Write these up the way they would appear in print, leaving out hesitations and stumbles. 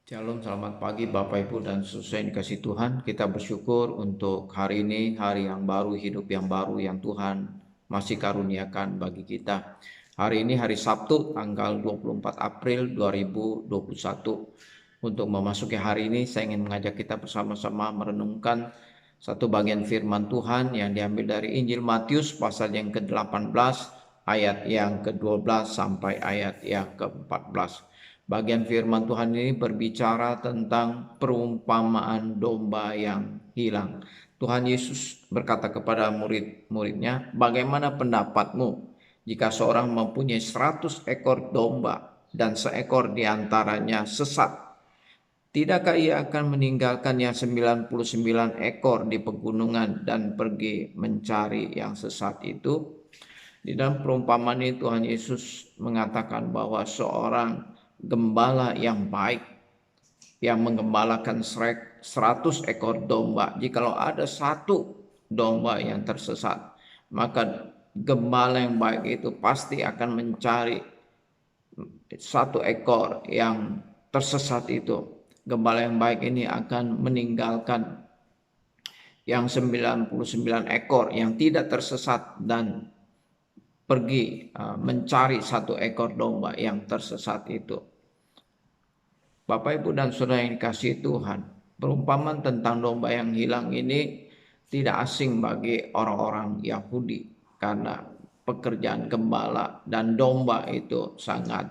Shalom, selamat pagi Bapak Ibu dan saudara yang dikasih Tuhan. Kita bersyukur untuk hari ini, hari yang baru, hidup yang baru yang Tuhan masih karuniakan bagi kita. Hari ini hari Sabtu tanggal 24 April 2021. Untuk memasuki hari ini saya ingin mengajak kita bersama-sama merenungkan satu bagian firman Tuhan yang diambil dari Injil Matius pasal yang ke-18 ayat yang ke-12 sampai ayat yang ke-14. Bagian firman Tuhan ini berbicara tentang perumpamaan domba yang hilang. Tuhan Yesus berkata kepada murid-muridnya, "Bagaimana pendapatmu jika seorang mempunyai 100 ekor domba dan seekor diantaranya sesat? Tidakkah ia akan meninggalkan yang 99 ekor di pegunungan dan pergi mencari yang sesat itu?" Di dalam perumpamaan ini Tuhan Yesus mengatakan bahwa seorang gembala yang baik yang menggembalakan 100 ekor domba, jikalau ada satu domba yang tersesat, maka gembala yang baik itu pasti akan mencari satu ekor yang tersesat itu. Gembala yang baik ini akan meninggalkan yang 99 ekor yang tidak tersesat dan pergi mencari satu ekor domba yang tersesat itu. Bapak Ibu dan Saudara yang dikasihi Tuhan, perumpamaan tentang domba yang hilang ini tidak asing bagi orang-orang Yahudi karena pekerjaan gembala dan domba itu sangat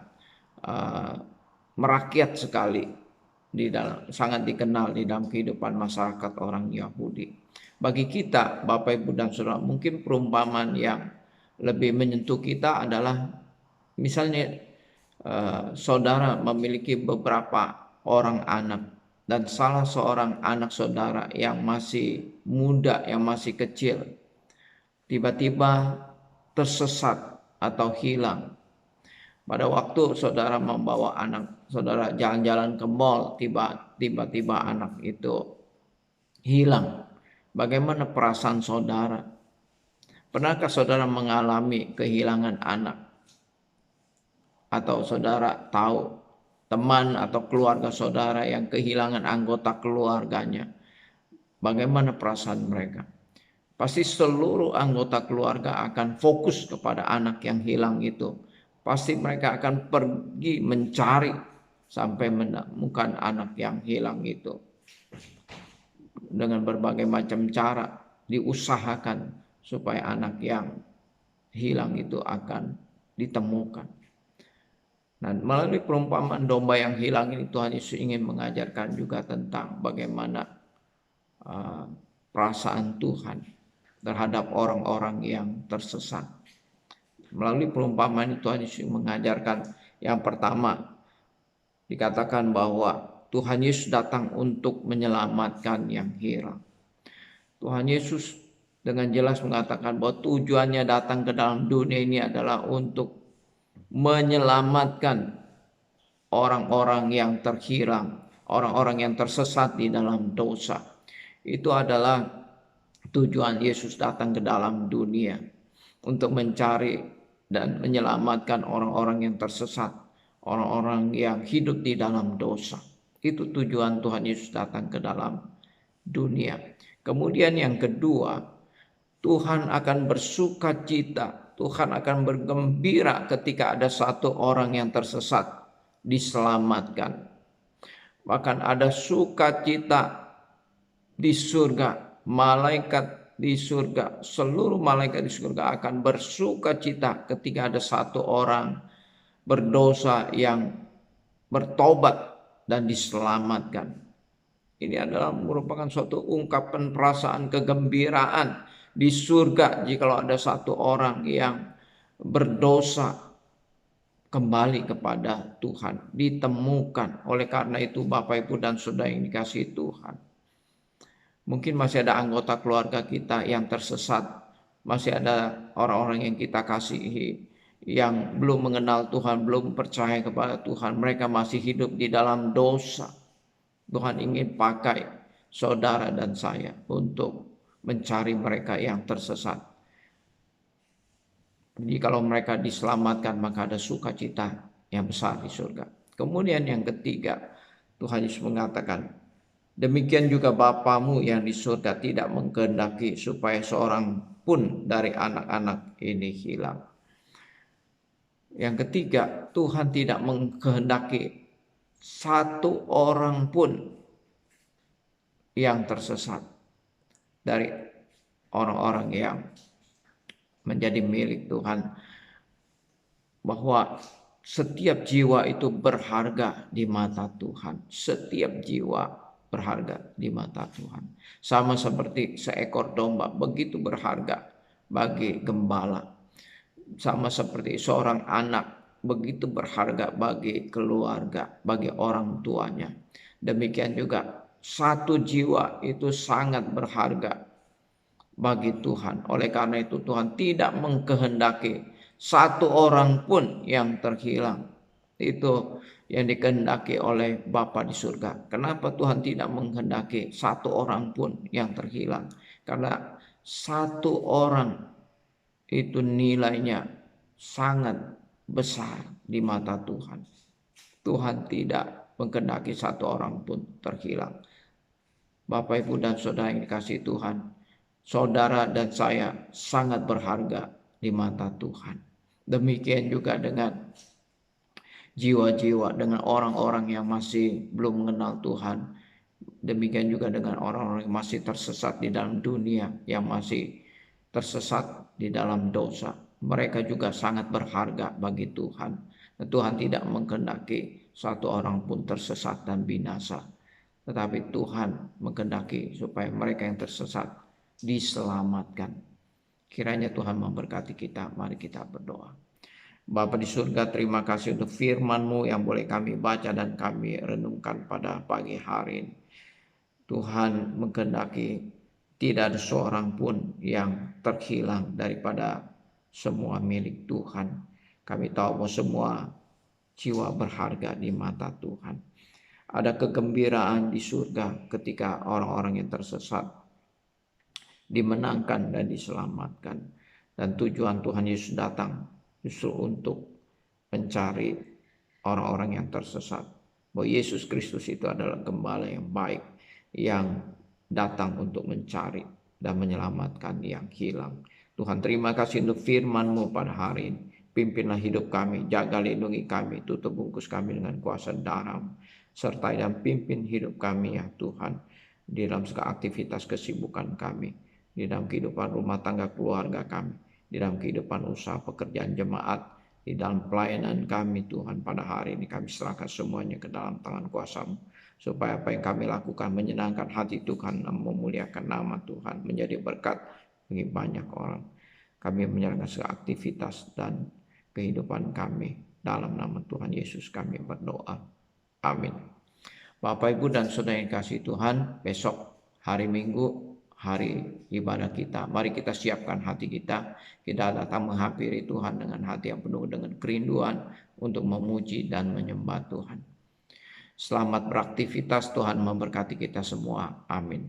merakyat sekali sangat dikenal di dalam kehidupan masyarakat orang Yahudi. Bagi kita, Bapak Ibu dan Saudara, mungkin perumpamaan yang lebih menyentuh kita adalah misalnya saudara memiliki beberapa orang anak dan salah seorang anak saudara yang masih muda, yang masih kecil, tiba-tiba tersesat atau hilang. Pada waktu saudara membawa anak saudara jalan-jalan ke mall, tiba-tiba anak itu hilang. Bagaimana perasaan saudara? Pernahkah saudara mengalami kehilangan anak? Atau saudara tahu teman atau keluarga saudara yang kehilangan anggota keluarganya? Bagaimana perasaan mereka? Pasti seluruh anggota keluarga akan fokus kepada anak yang hilang itu. Pasti mereka akan pergi mencari sampai menemukan anak yang hilang itu. Dengan berbagai macam cara diusahakan supaya anak yang hilang itu akan ditemukan. Nah, melalui perumpamaan domba yang hilang ini Tuhan Yesus ingin mengajarkan juga tentang bagaimana perasaan Tuhan terhadap orang-orang yang tersesat. Melalui perumpamaan itu Tuhan Yesus mengajarkan yang pertama, dikatakan bahwa Tuhan Yesus datang untuk menyelamatkan yang hilang. Tuhan Yesus dengan jelas mengatakan bahwa tujuannya datang ke dalam dunia ini adalah untuk menyelamatkan orang-orang yang terhilang, orang-orang yang tersesat di dalam dosa. Itu adalah tujuan Yesus datang ke dalam dunia, untuk mencari dan menyelamatkan orang-orang yang tersesat, orang-orang yang hidup di dalam dosa. Itu tujuan Tuhan Yesus datang ke dalam dunia. Kemudian yang kedua, Tuhan akan bersuka cita, Tuhan akan bergembira ketika ada satu orang yang tersesat diselamatkan. Bahkan ada sukacita di surga, malaikat di surga, seluruh malaikat di surga akan bersukacita ketika ada satu orang berdosa yang bertobat dan diselamatkan. Ini adalah merupakan suatu ungkapan perasaan kegembiraan di surga jikalau ada satu orang yang berdosa kembali kepada Tuhan, ditemukan. Oleh karena itu Bapak Ibu dan Saudara yang dikasihi Tuhan, mungkin masih ada anggota keluarga kita yang tersesat, masih ada orang-orang yang kita kasihi yang belum mengenal Tuhan, belum percaya kepada Tuhan, mereka masih hidup di dalam dosa. Tuhan ingin pakai saudara dan saya untuk mencari mereka yang tersesat. Jadi kalau mereka diselamatkan maka ada sukacita yang besar di surga. Kemudian yang ketiga, Tuhan Yesus mengatakan, demikian juga Bapamu yang di surga tidak mengkehendaki supaya seorang pun dari anak-anak ini hilang. Yang ketiga, Tuhan tidak mengkehendaki satu orang pun yang tersesat dari orang-orang yang menjadi milik Tuhan, bahwa setiap jiwa itu berharga di mata Tuhan. Setiap jiwa berharga di mata Tuhan. Sama seperti seekor domba begitu berharga bagi gembala. Sama seperti seorang anak begitu berharga bagi keluarga, bagi orang tuanya. Demikian juga satu jiwa itu sangat berharga bagi Tuhan. Oleh karena itu Tuhan tidak mengkehendaki satu orang pun yang terhilang. Itu yang dikehendaki oleh Bapa di surga. Kenapa Tuhan tidak menghendaki satu orang pun yang terhilang? Karena satu orang itu nilainya sangat besar di mata Tuhan. Tuhan tidak mengkehendaki satu orang pun terhilang. Bapak, Ibu, dan Saudara yang dikasihi Tuhan, saudara dan saya sangat berharga di mata Tuhan. Demikian juga dengan jiwa-jiwa, dengan orang-orang yang masih belum mengenal Tuhan. Demikian juga dengan orang-orang yang masih tersesat di dalam dunia, yang masih tersesat di dalam dosa. Mereka juga sangat berharga bagi Tuhan. Dan Tuhan tidak mengkehendaki satu orang pun tersesat dan binasa. Tetapi Tuhan mengkehendaki supaya mereka yang tersesat diselamatkan. Kiranya Tuhan memberkati kita. Mari kita berdoa. Bapa di surga, terima kasih untuk firman-Mu yang boleh kami baca dan kami renungkan pada pagi hari ini. Tuhan mengkehendaki tidak ada seorang pun yang terhilang daripada semua milik Tuhan. Kami tahu bahwa semua jiwa berharga di mata Tuhan. Ada kegembiraan di surga ketika orang-orang yang tersesat dimenangkan dan diselamatkan. Dan tujuan Tuhan Yesus datang justru untuk mencari orang-orang yang tersesat. Bahwa Yesus Kristus itu adalah gembala yang baik, yang datang untuk mencari dan menyelamatkan yang hilang. Tuhan, terima kasih untuk firman-Mu pada hari ini. Pimpinlah hidup kami, jaga lindungi kami, tutup bungkus kami dengan kuasa darah-Mu. Sertai dan pimpin hidup kami ya Tuhan, di dalam segala aktivitas kesibukan kami, di dalam kehidupan rumah tangga keluarga kami, di dalam kehidupan usaha pekerjaan jemaat, di dalam pelayanan kami Tuhan. Pada hari ini kami serahkan semuanya ke dalam tangan kuasa-Mu, supaya apa yang kami lakukan menyenangkan hati Tuhan dan memuliakan nama Tuhan, menjadi berkat bagi banyak orang. Kami menyerahkan segala aktivitas dan kehidupan kami, dalam nama Tuhan Yesus kami berdoa. Amin. Bapak, Ibu, dan Saudara yang kasih Tuhan, besok hari Minggu, hari ibadah kita. Mari kita siapkan hati kita. Kita datang menghampiri Tuhan dengan hati yang penuh dengan kerinduan untuk memuji dan menyembah Tuhan. Selamat beraktivitas, Tuhan memberkati kita semua. Amin.